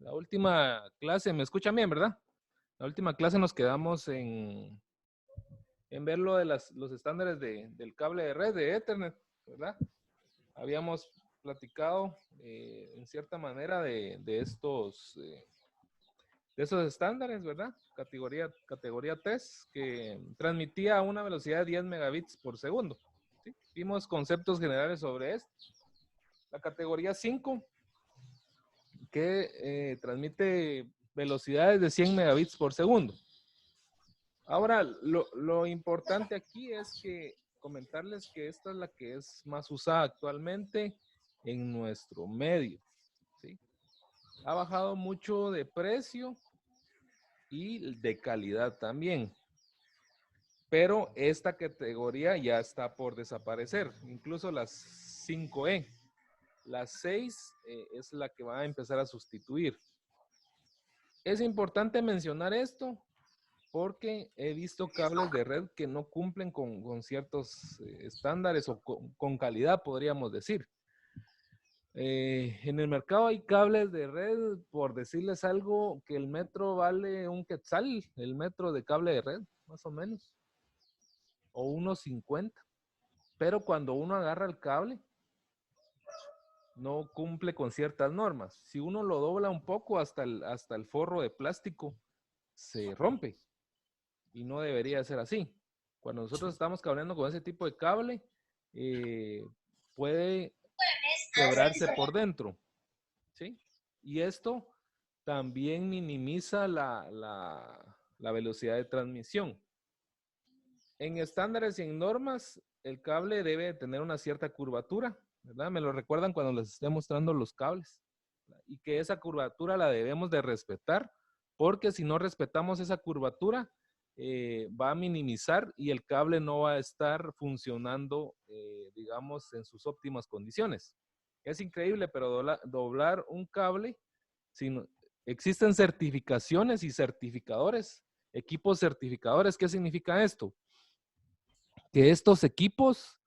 La última clase, ¿me escuchan bien, verdad? La última clase nos quedamos en ver lo de los estándares del cable de red de Ethernet, ¿verdad? Habíamos platicado en cierta manera de esos estándares, ¿verdad? Categoría TES, que transmitía a una velocidad de 10 megabits por segundo. ¿Sí? Vimos conceptos generales sobre esto. La categoría 5, que transmite velocidades de 100 megabits por segundo. Ahora, lo importante aquí es que comentarles que esta es la que es más usada actualmente en nuestro medio, ¿sí? Ha bajado mucho de precio y de calidad también. Pero esta categoría ya está por desaparecer, incluso las 5E. La 6 es la que va a empezar a sustituir. Es importante mencionar esto porque he visto cables de red que no cumplen con ciertos estándares o con calidad, podríamos decir. En el mercado hay cables de red, por decirles algo, que el metro vale un quetzal, el metro de cable de red, más o menos, o unos 50. Pero cuando uno agarra el cable, no cumple con ciertas normas. Si uno lo dobla un poco, hasta el forro de plástico se rompe. Y no debería ser así. Cuando nosotros estamos cableando con ese tipo de cable, puede quebrarse por dentro, ¿sí? Y esto también minimiza la velocidad de transmisión. En estándares y en normas, el cable debe tener una cierta curvatura, ¿verdad? Me lo recuerdan cuando les esté mostrando los cables. Y que esa curvatura la debemos de respetar, porque si no respetamos esa curvatura, va a minimizar y el cable no va a estar funcionando, digamos, en sus óptimas condiciones. Es increíble, pero doblar un cable, sin, existen certificaciones y certificadores, equipos certificadores. ¿Qué significa esto? Que estos equipos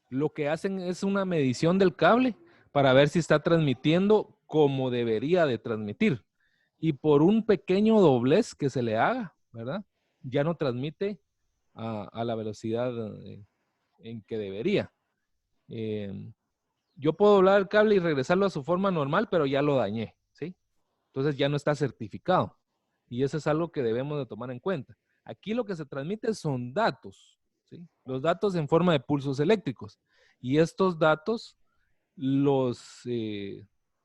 lo que hacen es una medición del cable para ver si está transmitiendo como debería de transmitir. Y por un pequeño doblez que se le haga, ¿verdad? Ya no transmite a la velocidad en que debería. Yo puedo doblar el cable y regresarlo a su forma normal, pero ya lo dañé, ¿sí? Entonces ya no está certificado. Y eso es algo que debemos de tomar en cuenta. Aquí lo que se transmite son datos, ¿sí? Los datos en forma de pulsos eléctricos. Y estos datos,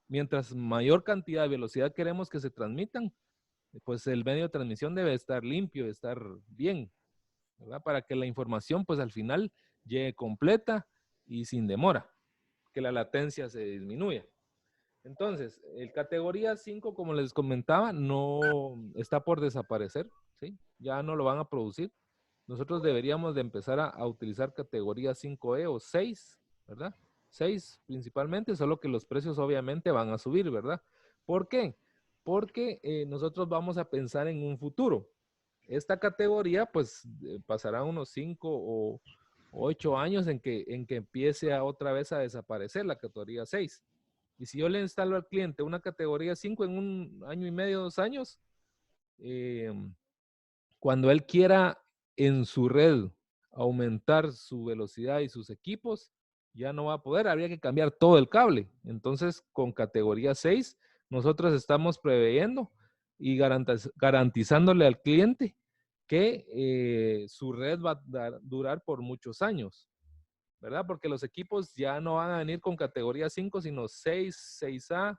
mientras mayor cantidad de velocidad queremos que se transmitan, pues el medio de transmisión debe estar limpio, estar bien, ¿verdad? Para que la información, pues al final llegue completa y sin demora, que la latencia se disminuya. Entonces, el categoría 5, como les comentaba, no está por desaparecer, ¿sí? Ya no lo van a producir. Nosotros deberíamos de empezar a utilizar categoría 5E o 6, ¿verdad? 6 principalmente, solo que los precios obviamente van a subir, ¿verdad? ¿Por qué? Porque nosotros vamos a pensar en un futuro. Esta categoría, pues, pasará unos 5 o 8 años en que empiece a otra vez a desaparecer la categoría 6. Y si yo le instalo al cliente una categoría 5 en un año y medio, 2 años, eh, cuando él quiera en su red aumentar su velocidad y sus equipos, ya no va a poder, habría que cambiar todo el cable. Entonces, con categoría 6, nosotros estamos preveyendo y garantizándole al cliente que su red va a durar por muchos años, ¿verdad? Porque los equipos ya no van a venir con categoría 5, sino 6, 6A,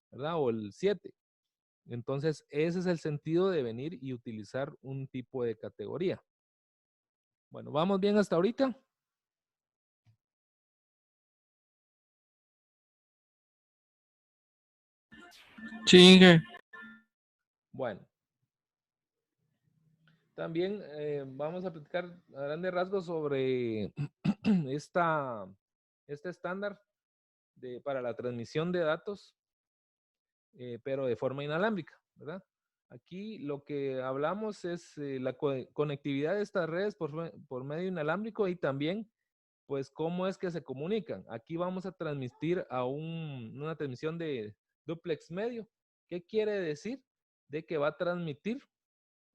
¿verdad? O el 7. Entonces, ese es el sentido de venir y utilizar un tipo de categoría. Bueno, ¿vamos bien hasta ahorita? Sí, Bueno, también vamos a platicar a grandes rasgos sobre este estándar para la transmisión de datos, pero de forma inalámbrica, ¿verdad? Aquí lo que hablamos es la conectividad de estas redes por medio inalámbrico y también, pues, cómo es que se comunican. Aquí vamos a transmitir a una transmisión de duplex medio. ¿Qué quiere decir? De que va a transmitir,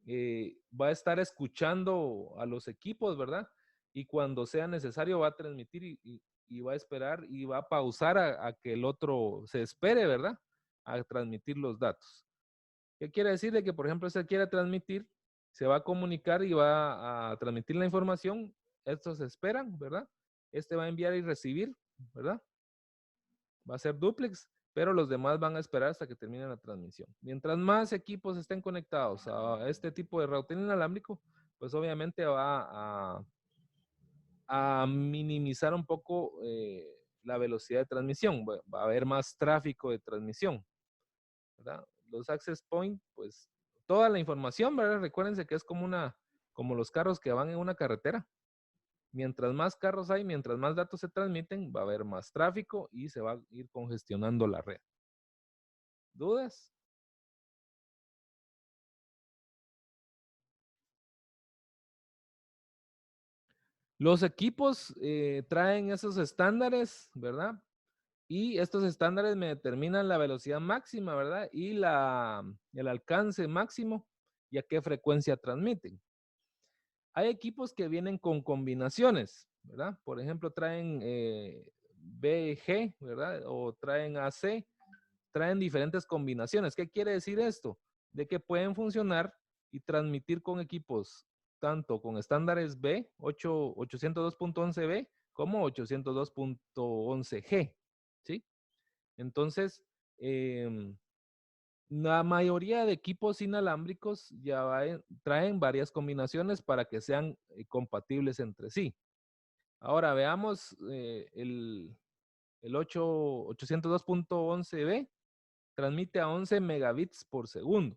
va a estar escuchando a los equipos, ¿verdad? Y cuando sea necesario va a transmitir y va a esperar y va a pausar a que el otro se espere, ¿verdad? A transmitir los datos. ¿Qué quiere decir? De que, por ejemplo, se quiere transmitir, se va a comunicar y va a transmitir la información. Estos esperan, ¿verdad? Este va a enviar y recibir, ¿verdad? Va a ser duplex, pero los demás van a esperar hasta que termine la transmisión. Mientras más equipos estén conectados a este tipo de router inalámbrico, pues obviamente va a minimizar un poco la velocidad de transmisión. Va a haber más tráfico de transmisión, ¿verdad? Los access point, pues toda la información, ¿verdad? Recuérdense que es como los carros que van en una carretera. Mientras más carros hay, mientras más datos se transmiten, va a haber más tráfico y se va a ir congestionando la red. ¿Dudas? Los equipos traen esos estándares, ¿verdad? Y estos estándares me determinan la velocidad máxima, ¿verdad? Y el alcance máximo y a qué frecuencia transmiten. Hay equipos que vienen con combinaciones, ¿verdad? Por ejemplo, traen BG, ¿verdad? O traen AC, traen diferentes combinaciones. ¿Qué quiere decir esto? De que pueden funcionar y transmitir con equipos tanto con estándares B, 802.11b, como 802.11g, ¿sí? Entonces, la mayoría de equipos inalámbricos ya traen varias combinaciones para que sean compatibles entre sí. Ahora veamos el 802.11b transmite a 11 megabits por segundo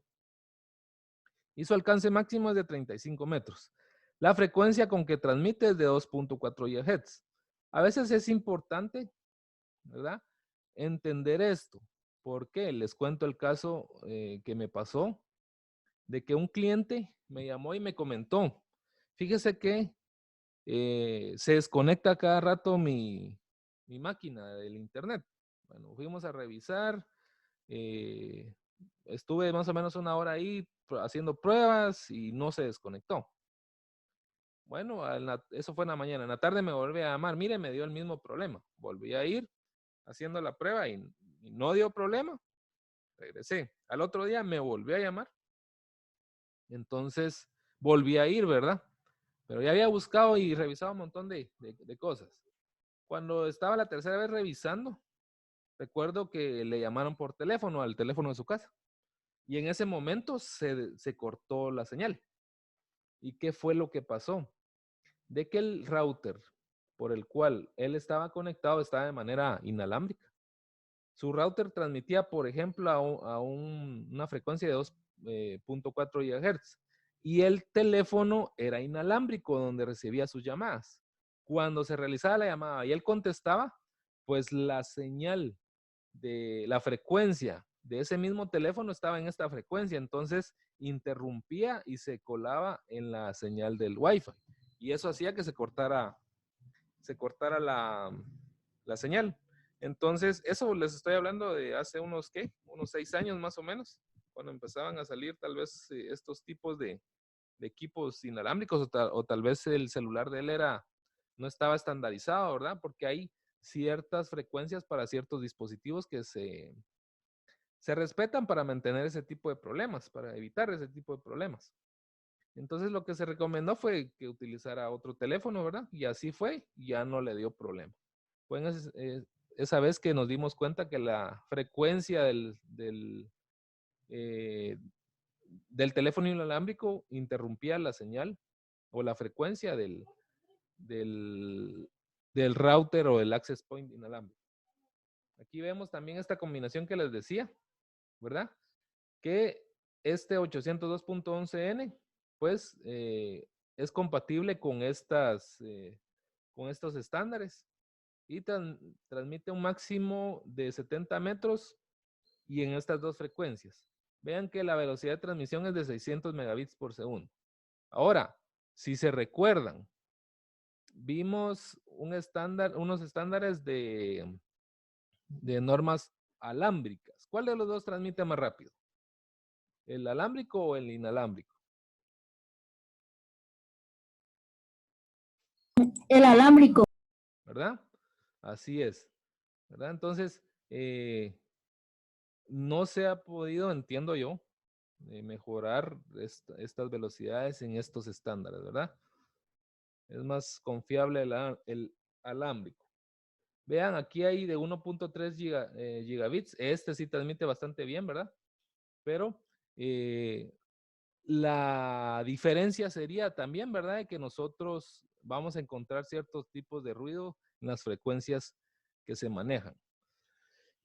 y su alcance máximo es de 35 metros. La frecuencia con que transmite es de 2.4 GHz. A veces es importante, ¿verdad?, entender esto. ¿Por qué? Les cuento el caso que me pasó de que un cliente me llamó y me comentó, fíjese que se desconecta cada rato mi máquina del internet. Bueno, fuimos a revisar, estuve más o menos una hora ahí haciendo pruebas y no se desconectó. Bueno, eso fue en la mañana. En la tarde me volví a llamar. Mire, me dio el mismo problema. Volví a ir haciendo la prueba y no dio problema. Regresé. Al otro día me volvió a llamar. Entonces volví a ir, ¿verdad? Pero ya había buscado y revisado un montón de cosas. Cuando estaba la tercera vez revisando, recuerdo que le llamaron por teléfono al teléfono de su casa. Y en ese momento se cortó la señal. ¿Y qué fue lo que pasó? De que el router por el cual él estaba conectado estaba de manera inalámbrica. Su router transmitía, por ejemplo, a una frecuencia de 2.4 GHz. Y el teléfono era inalámbrico donde recibía sus llamadas. Cuando se realizaba la llamada y él contestaba, pues la señal de la frecuencia de ese mismo teléfono estaba en esta frecuencia, entonces interrumpía y se colaba en la señal del Wi-Fi. Y eso hacía que se cortara la señal. Entonces, eso les estoy hablando de hace unos 6 años más o menos, cuando empezaban a salir tal vez estos tipos de equipos inalámbricos o tal vez el celular de él no estaba estandarizado, ¿verdad? Porque hay ciertas frecuencias para ciertos dispositivos que se respetan para mantener ese tipo de problemas, para evitar ese tipo de problemas. Entonces lo que se recomendó fue que utilizara otro teléfono, ¿verdad? Y así fue, y ya no le dio problema. Fue esa vez que nos dimos cuenta que la frecuencia del teléfono inalámbrico interrumpía la señal o la frecuencia del router o del access point inalámbrico. Aquí vemos también esta combinación que les decía, ¿verdad? Que este 802.11n, pues, es compatible con estos estándares y transmite un máximo de 70 metros y en estas dos frecuencias. Vean que la velocidad de transmisión es de 600 megabits por segundo. Ahora, si se recuerdan, vimos unos estándares de normas alámbricas. ¿Cuál de los dos transmite más rápido? ¿El alámbrico o el inalámbrico? El alámbrico. ¿Verdad? Así es. ¿Verdad? Entonces, no se ha podido, entiendo yo, mejorar estas velocidades en estos estándares, ¿verdad? Es más confiable el alámbrico. Vean, aquí hay de 1.3 gigabits. Este sí transmite bastante bien, ¿verdad? Pero la diferencia sería también, ¿verdad? De que nosotros vamos a encontrar ciertos tipos de ruido en las frecuencias que se manejan.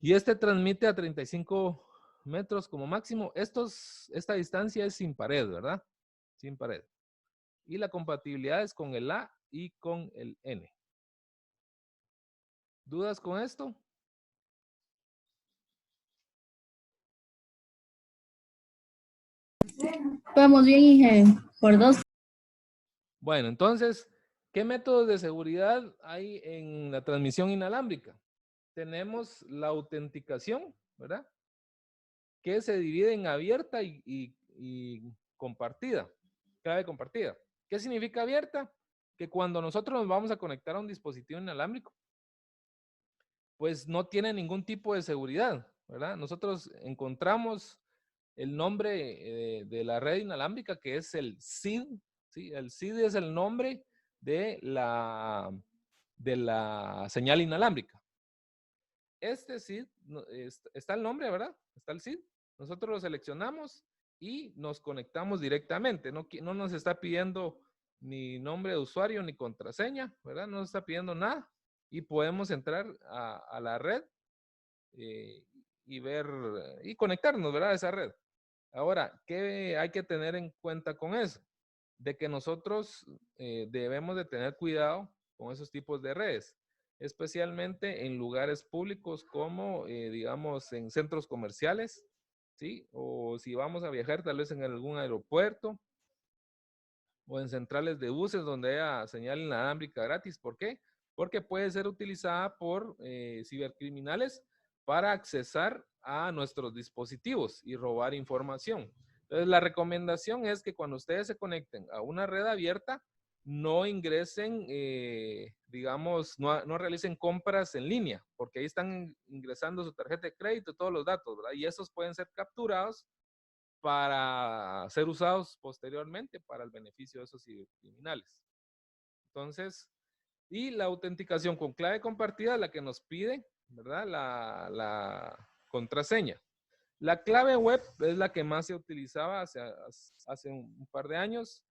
Y este transmite a 35 metros como máximo. Esta distancia es sin pared, ¿verdad? Sin pared. Y la compatibilidad es con el A y con el N. ¿Dudas con esto? Vamos bien, Inge. Por 2. Bueno, entonces, ¿qué métodos de seguridad hay en la transmisión inalámbrica? Tenemos la autenticación, ¿verdad? Que se divide en abierta y compartida, clave compartida. ¿Qué significa abierta? Que cuando nosotros nos vamos a conectar a un dispositivo inalámbrico, pues no tiene ningún tipo de seguridad, ¿verdad? Nosotros encontramos el nombre de la red inalámbrica, que es el SID, ¿sí? El SID es el nombre de la señal inalámbrica. Este SID, está el nombre, ¿verdad? Está el SID. Nosotros lo seleccionamos y nos conectamos directamente. No nos está pidiendo ni nombre de usuario ni contraseña, ¿verdad? No nos está pidiendo nada. Y podemos entrar a la red y ver y conectarnos, ¿verdad? A esa red. Ahora, ¿qué hay que tener en cuenta con eso? De que nosotros debemos de tener cuidado con esos tipos de redes, especialmente en lugares públicos como, digamos, en centros comerciales, ¿sí? O si vamos a viajar tal vez en algún aeropuerto o en centrales de buses donde haya señal inalámbrica gratis. ¿Por qué? Porque puede ser utilizada por cibercriminales para accesar a nuestros dispositivos y robar información. Entonces, la recomendación es que cuando ustedes se conecten a una red abierta, no ingresen, digamos, no realicen compras en línea, porque ahí están ingresando su tarjeta de crédito y todos los datos, ¿verdad? Y esos pueden ser capturados para ser usados posteriormente para el beneficio de esos cibercriminales. Entonces, y la autenticación con clave compartida, la que nos pide, ¿verdad? La contraseña. La clave web es la que más se utilizaba hace un par de años.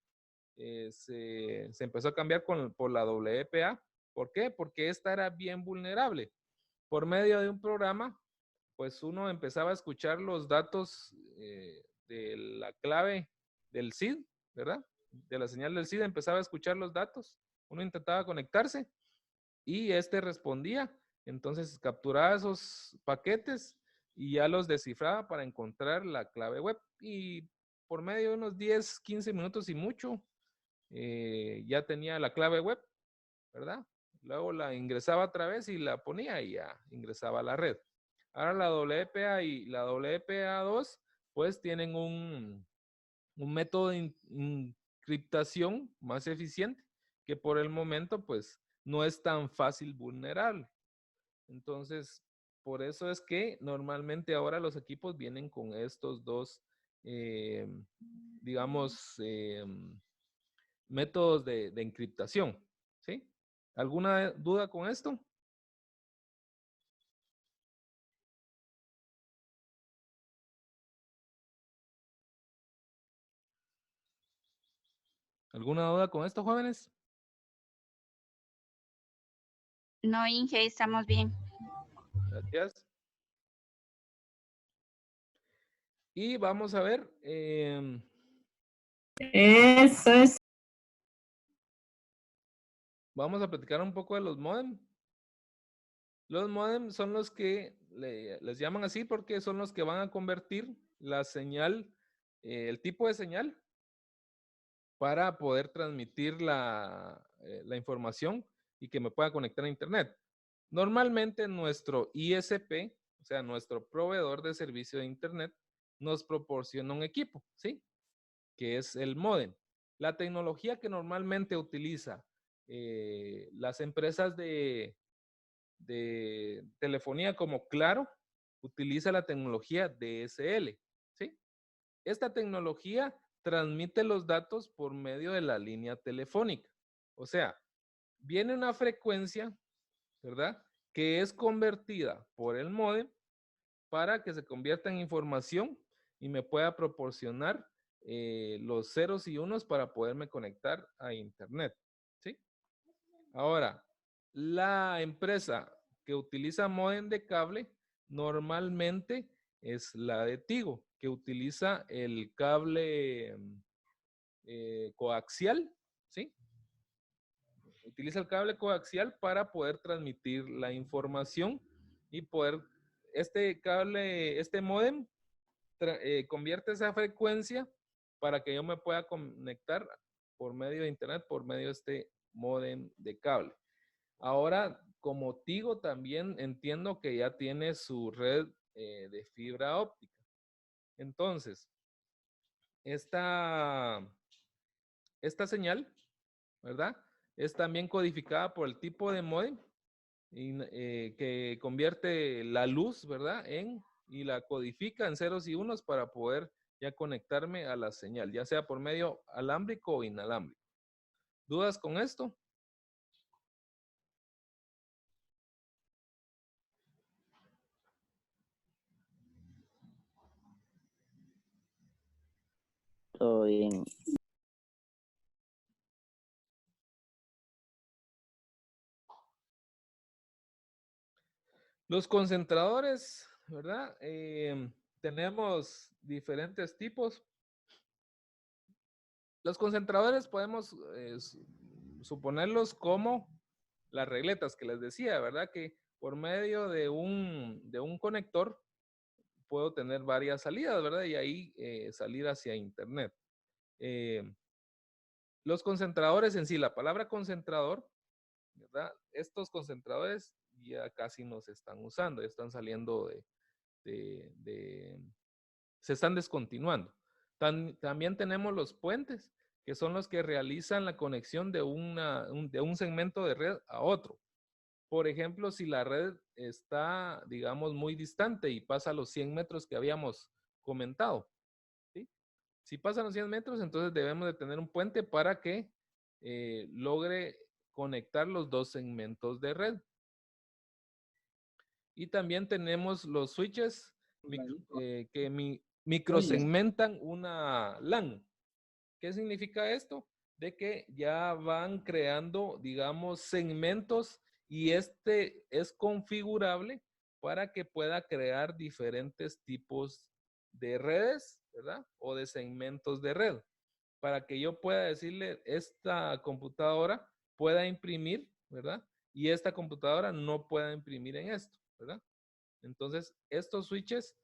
Se empezó a cambiar por la WPA. ¿Por qué? Porque esta era bien vulnerable. Por medio de un programa, pues uno empezaba a escuchar los datos de la clave del SID, ¿verdad? De la señal del SID empezaba a escuchar los datos. Uno intentaba conectarse y este respondía. Entonces capturaba esos paquetes y ya los descifraba para encontrar la clave web. Y por medio de unos 10, 15 minutos y mucho, ya tenía la clave web, ¿verdad? Luego la ingresaba otra vez y la ponía y ya ingresaba a la red. Ahora la WPA y la WPA2 pues tienen un método de encriptación más eficiente que por el momento pues no es tan fácil vulnerable. Entonces, por eso es que normalmente ahora los equipos vienen con estos dos, digamos, métodos de encriptación. ¿Sí? ¿Alguna duda con esto? ¿Alguna duda con esto, jóvenes? No, Inge, estamos bien. Gracias. Y vamos a ver. Eso es. Vamos a platicar un poco de los modem. Los modem son los que les llaman así porque son los que van a convertir la señal, el tipo de señal, para poder transmitir la información y que me pueda conectar a internet. Normalmente nuestro ISP, o sea, nuestro proveedor de servicio de Internet, nos proporciona un equipo, ¿sí? Que es el módem. La tecnología que normalmente utiliza las empresas de telefonía como Claro, utiliza la tecnología DSL, ¿sí? Esta tecnología transmite los datos por medio de la línea telefónica. O sea, viene una frecuencia, ¿verdad? Que es convertida por el módem para que se convierta en información y me pueda proporcionar los ceros y unos para poderme conectar a Internet, ¿sí? Ahora, la empresa que utiliza módem de cable normalmente es la de Tigo, que utiliza el cable coaxial, ¿sí? Utiliza el cable coaxial para poder transmitir la información y poder, este cable, este módem convierte esa frecuencia para que yo me pueda conectar por medio de internet, por medio de este módem de cable. Ahora, como Tigo también entiendo que ya tiene su red de fibra óptica. Entonces, esta señal, ¿verdad? Es también codificada por el tipo de módem que convierte la luz, ¿verdad? Y la codifica en ceros y unos para poder ya conectarme a la señal, ya sea por medio alámbrico o inalámbrico. ¿Dudas con esto? Todo bien. Los concentradores, ¿verdad? Tenemos diferentes tipos. Los concentradores podemos suponerlos como las regletas que les decía, ¿verdad? Que por medio de un conector puedo tener varias salidas, ¿verdad? Y ahí salir hacia Internet. Los concentradores en sí, la palabra concentrador, ¿verdad? Estos concentradores ya casi no se están usando, ya están saliendo se están descontinuando. También tenemos los puentes, que son los que realizan la conexión de un segmento de red a otro. Por ejemplo, si la red está, digamos, muy distante y pasa los 100 metros que habíamos comentado, ¿sí? Si pasan los 100 metros, entonces debemos de tener un puente para que logre conectar los dos segmentos de red. Y también tenemos los switches que microsegmentan una LAN. ¿Qué significa esto? De que ya van creando, digamos, segmentos y este es configurable para que pueda crear diferentes tipos de redes, ¿verdad? O de segmentos de red. Para que yo pueda decirle, esta computadora pueda imprimir, ¿verdad? Y esta computadora no pueda imprimir en esto, ¿verdad? Entonces, estos switches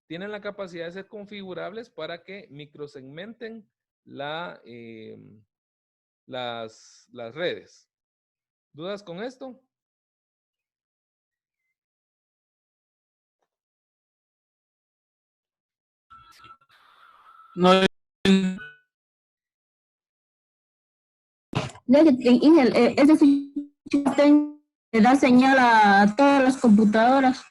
tienen la capacidad de ser configurables para que microsegmenten las redes. ¿Dudas con esto? No, Es decir, le da señal a todas las computadoras.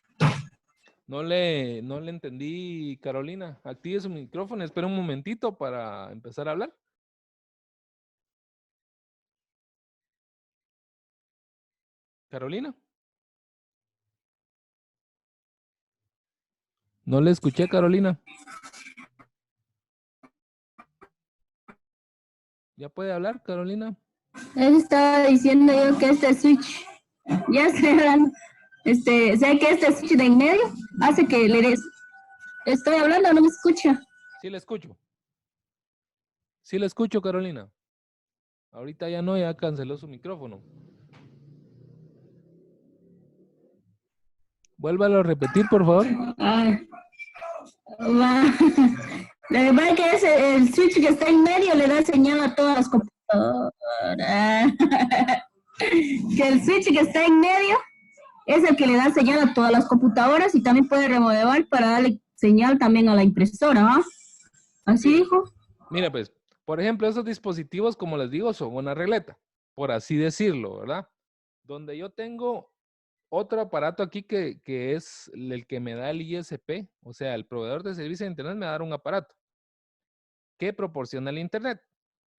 No le entendí, Carolina. Active su micrófono. Espera un momentito para empezar a hablar. Carolina. No le escuché, Carolina. ¿Ya puede hablar, Carolina? Eso estaba diciendo yo que este switch, ya estoy hablando, sé que este switch de en medio hace que le des. Estoy hablando, no me escucha. Sí le escucho. Sí le escucho, Carolina. Ahorita ya no, ya canceló su micrófono. Vuélvalo a repetir, por favor. Ay, va. Lo que pasa es que ese, el switch que está en medio le da señal a todas las computadoras. Que el switch que está en medio, es el que le da señal a todas las computadoras y también puede remodelar para darle señal también a la impresora, ¿ah? ¿Así dijo? Mira, pues, por ejemplo, esos dispositivos, como les digo, son una regleta, por así decirlo, ¿verdad? Donde yo tengo otro aparato aquí que es el que me da el ISP, o sea, el proveedor de servicio de Internet me va a dar un aparato que proporciona el Internet.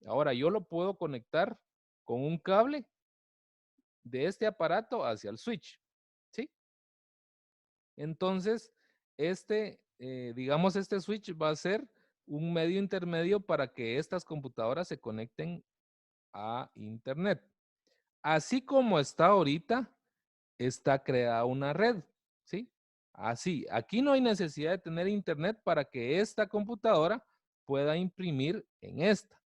Ahora, yo lo puedo conectar con un cable de este aparato hacia el switch, ¿sí? Entonces, digamos, este switch va a ser un medio intermedio para que estas computadoras se conecten a Internet. Así como está ahorita, está creada una red, ¿sí? Así, aquí no hay necesidad de tener Internet para que esta computadora pueda imprimir en esta.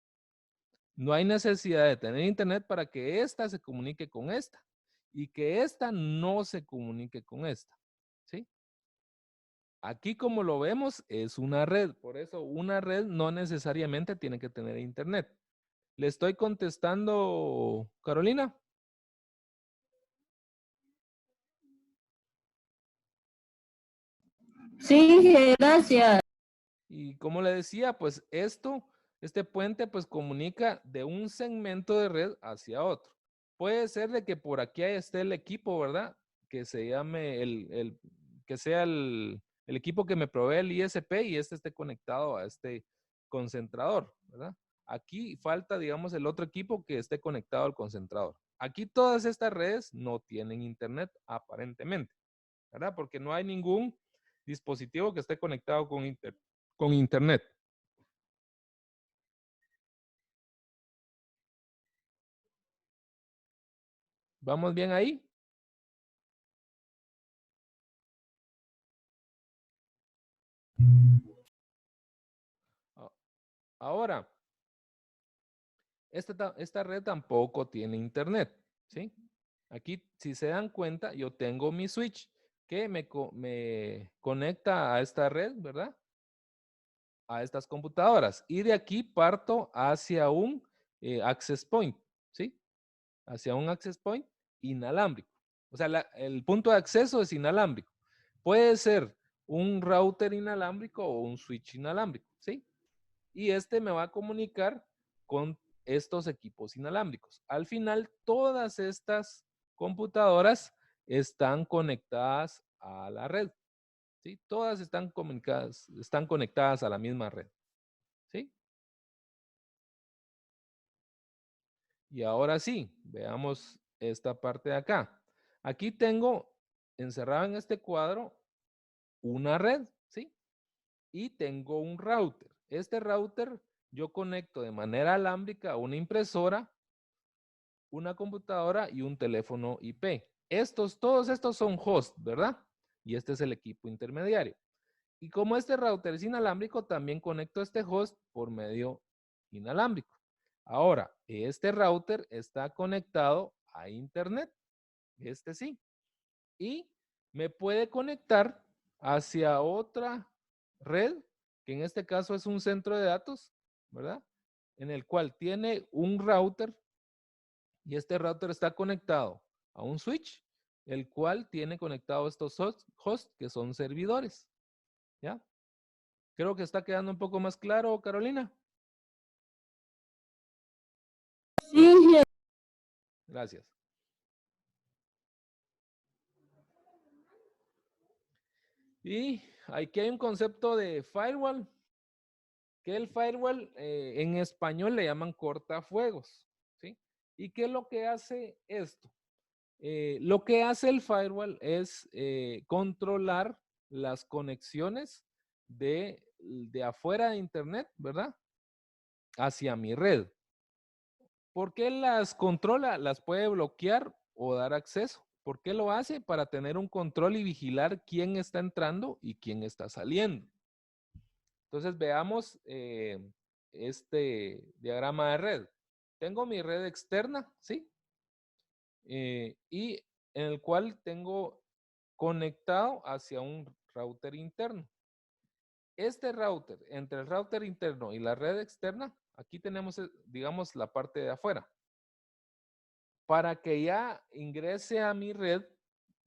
No hay necesidad de tener Internet para que esta se comunique con esta y que esta no se comunique con esta, ¿sí? Aquí como lo vemos es una red, por eso una red no necesariamente tiene que tener Internet. ¿Le estoy contestando, Carolina? Sí, gracias. Y como le decía, pues este puente pues comunica de un segmento de red hacia otro. Puede ser de que por aquí esté el equipo, ¿verdad? Que se llame que sea el equipo que me provee el ISP y este esté conectado a este concentrador, ¿verdad? Aquí falta, digamos, el otro equipo que esté conectado al concentrador. Aquí todas estas redes no tienen internet aparentemente, ¿verdad? Porque no hay ningún dispositivo que esté conectado con internet. ¿Vamos bien ahí? Ahora, esta red tampoco tiene internet, ¿sí? Aquí, si se dan cuenta, yo tengo mi switch que me conecta a esta red, ¿verdad? A estas computadoras. Y de aquí parto hacia un access point, ¿sí? Hacia un access point inalámbrico. O sea, el punto de acceso es inalámbrico. Puede ser un router inalámbrico o un switch inalámbrico, ¿sí? Y este me va a comunicar con estos equipos inalámbricos. Al final, todas estas computadoras están conectadas a la red, ¿sí? Todas están conectadas a la misma red, ¿sí? Y ahora sí, veamos esta parte de acá. Aquí tengo encerrado en este cuadro una red, ¿sí? Y tengo un router. Este router yo conecto de manera alámbrica a una impresora, una computadora y un teléfono IP. Todos estos son hosts, ¿verdad? Y este es el equipo intermediario. Y como este router es inalámbrico, también conecto este host por medio inalámbrico. Ahora, este router está conectado a Internet. Este sí. Y me puede conectar hacia otra red, que en este caso es un centro de datos, ¿verdad? En el cual tiene un router y este router está conectado a un switch, el cual tiene conectado estos hosts que son servidores, ¿ya? Creo que está quedando un poco más claro, Carolina. Sí, Gracias. Y aquí hay un concepto de firewall, que el firewall en español le llaman cortafuegos, ¿sí? ¿Y qué es lo que hace esto? Lo que hace el firewall es controlar las conexiones de afuera de Internet, ¿verdad? Hacia mi red. ¿Por qué las controla? Las puede bloquear o dar acceso. ¿Por qué lo hace? Para tener un control y vigilar quién está entrando y quién está saliendo. Entonces veamos este diagrama de red. Tengo mi red externa, ¿sí? Y en el cual tengo conectado hacia un router interno. Este router, entre el router interno y la red externa, aquí tenemos, digamos, la parte de afuera. Para que ya ingrese a mi red,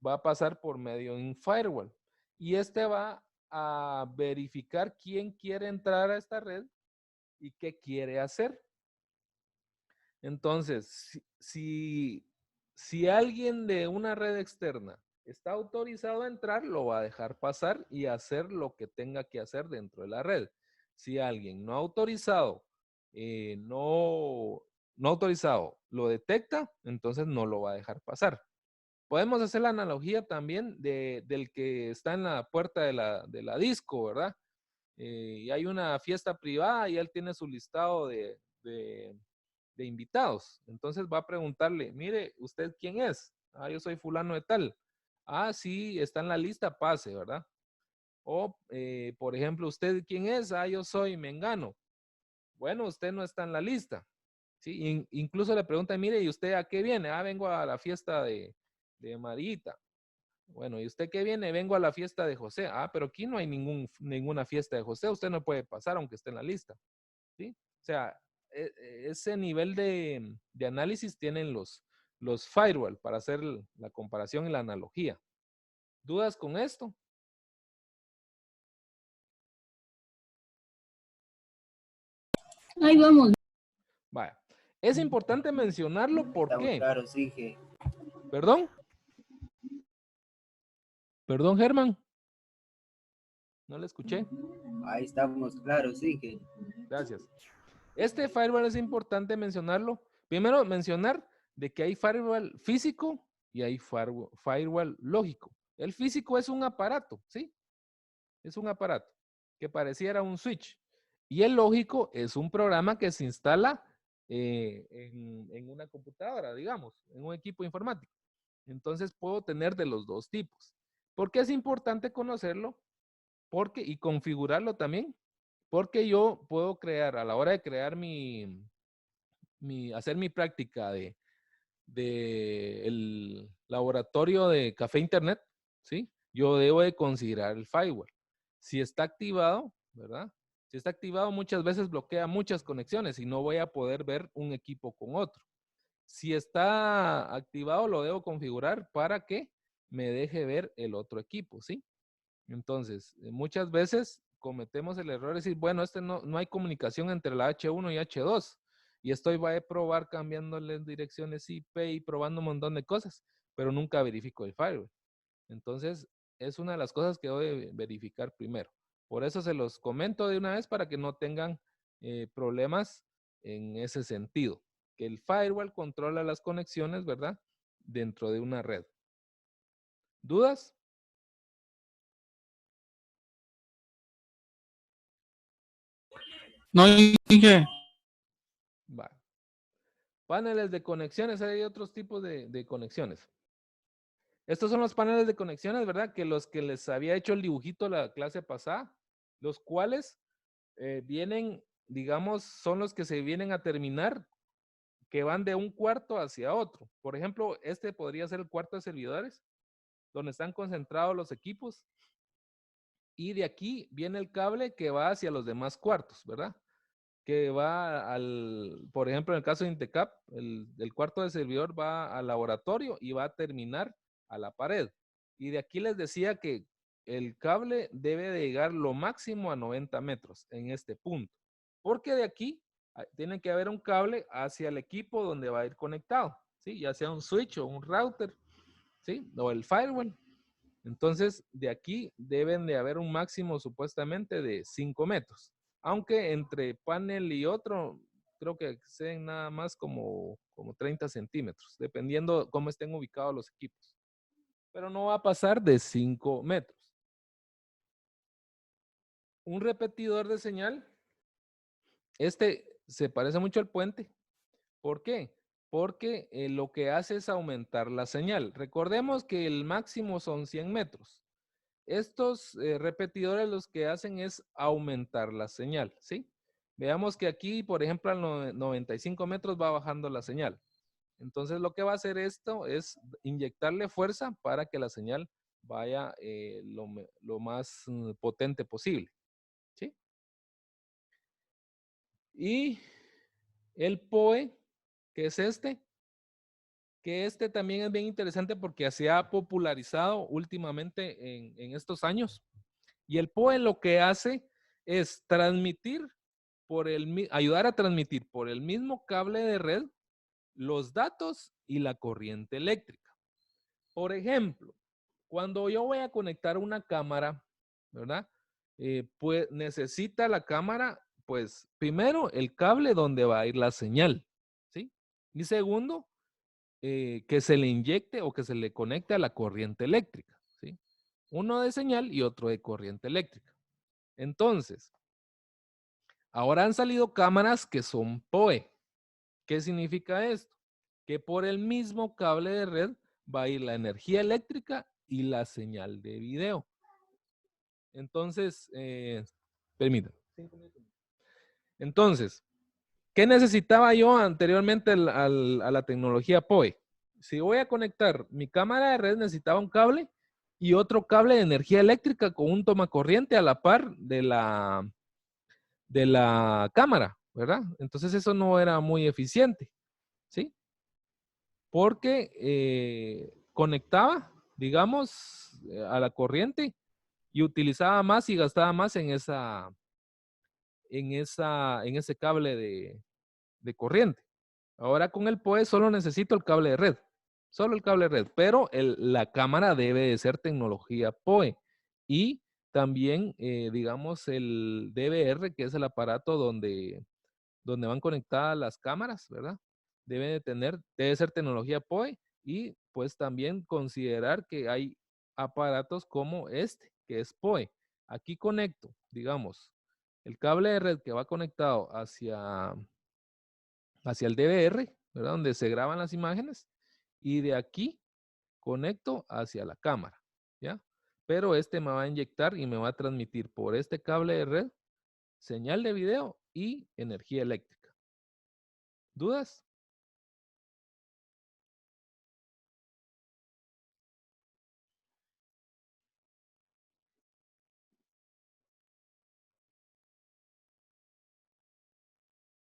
va a pasar por medio de un firewall. Y este va a verificar quién quiere entrar a esta red y qué quiere hacer. Entonces, si alguien de una red externa está autorizado a entrar, lo va a dejar pasar y hacer lo que tenga que hacer dentro de la red. Si alguien no autorizado, no autorizado lo detecta, entonces no lo va a dejar pasar. Podemos hacer la analogía también del que está en la puerta de la disco, ¿verdad? Y hay una fiesta privada y él tiene su listado de invitados. Entonces va a preguntarle, mire, ¿usted quién es? Ah, yo soy fulano de tal. Ah, sí, está en la lista, pase, ¿verdad? O, por ejemplo, ¿usted quién es? Ah, yo soy Mengano. Bueno, usted no está en la lista. ¿Sí? Incluso le pregunta, mire, ¿y usted a qué viene? Ah, vengo a la fiesta de Marita. Bueno, ¿y usted qué viene? Vengo a la fiesta de José. Ah, pero aquí no hay ninguna fiesta de José. Usted no puede pasar aunque esté en la lista. ¿Sí? O sea, ese nivel de análisis tienen los firewall para hacer la comparación y la analogía. ¿Dudas con esto? Ahí vamos. Vaya. Es importante mencionarlo, ¿por Estamos qué? claros, Inge. ¿Perdón? ¿Perdón, Germán? No le escuché. Ahí estamos claros, Inge. Gracias. Este firewall es importante mencionarlo. Primero, mencionar de que hay firewall físico y hay firewall lógico. El físico es un aparato, ¿sí? Es un aparato que pareciera un switch. Y el lógico es un programa que se instala en una computadora, digamos, en un equipo informático. Entonces puedo tener de los dos tipos. ¿Por qué es importante conocerlo? Y configurarlo también. Porque yo puedo crear, a la hora de crear hacer mi práctica de el laboratorio de café internet, ¿sí? Yo debo de considerar el firewall. Si está activado, ¿verdad? Si está activado, muchas veces bloquea muchas conexiones y no voy a poder ver un equipo con otro. Si está activado, lo debo configurar para que me deje ver el otro equipo, ¿sí? Entonces, muchas veces cometemos el error de decir, bueno, no hay comunicación entre la H1 y H2. Y estoy va a probar cambiándoles direcciones IP y probando un montón de cosas, pero nunca verifico el firewall. Entonces, es una de las cosas que debo verificar primero. Por eso se los comento de una vez para que no tengan problemas en ese sentido. Que el firewall controla las conexiones, ¿verdad? Dentro de una red. ¿Dudas? No, Inge. Vale. Paneles de conexiones, hay otros tipos de conexiones. Estos son los paneles de conexiones, ¿verdad? Que los que les había hecho el dibujito la clase pasada, los cuales vienen, digamos, son los que se vienen a terminar, que van de un cuarto hacia otro. Por ejemplo, este podría ser el cuarto de servidores, donde están concentrados los equipos. Y de aquí viene el cable que va hacia los demás cuartos, ¿verdad? Que va por ejemplo, en el caso de Intecap, el cuarto de servidor va al laboratorio y va a terminar a la pared. Y de aquí les decía que el cable debe de llegar lo máximo a 90 metros en este punto. Porque de aquí tiene que haber un cable hacia el equipo donde va a ir conectado, ¿sí? Ya sea un switch o un router, ¿sí? O el firewall. Entonces, de aquí deben de haber un máximo supuestamente de 5 metros. Aunque entre panel y otro, creo que sean nada más como 30 centímetros, dependiendo cómo estén ubicados los equipos. Pero no va a pasar de 5 metros. Un repetidor de señal, este se parece mucho al puente. ¿Por qué? Porque lo que hace es aumentar la señal. Recordemos que el máximo son 100 metros. Estos repetidores los que hacen es aumentar la señal, ¿sí? Veamos que aquí, por ejemplo, al 95 metros va bajando la señal. Entonces, lo que va a hacer esto es inyectarle fuerza para que la señal vaya lo más potente posible, ¿sí? Y el PoE, que es este, que este también es bien interesante porque se ha popularizado últimamente en estos años. Y el PoE lo que hace es transmitir ayudar a transmitir por el mismo cable de red los datos y la corriente eléctrica. Por ejemplo, cuando yo voy a conectar una cámara, ¿verdad? Pues necesita la cámara, pues primero el cable donde va a ir la señal, ¿sí? Y segundo, que se le inyecte o que se le conecte a la corriente eléctrica, ¿sí? Uno de señal y otro de corriente eléctrica. Entonces, ahora han salido cámaras que son PoE. ¿Qué significa esto? Que por el mismo cable de red va a ir la energía eléctrica y la señal de video. Entonces, permítanme. 5 minutos. Entonces, ¿qué necesitaba yo anteriormente a la tecnología PoE? Si voy a conectar mi cámara de red, necesitaba un cable y otro cable de energía eléctrica con un tomacorriente a la par de la cámara, ¿verdad? Entonces eso no era muy eficiente, ¿sí? Porque conectaba, digamos, a la corriente y utilizaba más y gastaba más en ese cable de corriente. Ahora con el PoE solo necesito el cable de red, solo el cable de red, pero la cámara debe de ser tecnología PoE y también, digamos, el DVR, que es el aparato donde van conectadas las cámaras, ¿verdad? Debe ser tecnología PoE y pues también considerar que hay aparatos como este, que es PoE. Aquí conecto, digamos, el cable de red que va conectado hacia el DVR, ¿verdad? Donde se graban las imágenes y de aquí conecto hacia la cámara, ¿ya? Pero este me va a inyectar y me va a transmitir por este cable de red señal de video y energía eléctrica. ¿Dudas?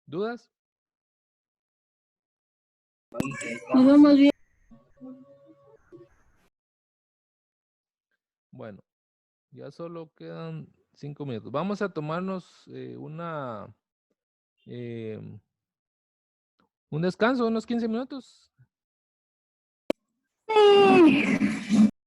¿Dudas? Nos vamos bien. Bueno, ya solo quedan 5 minutos. Vamos a tomarnos un descanso, unos 15 minutos. Sí.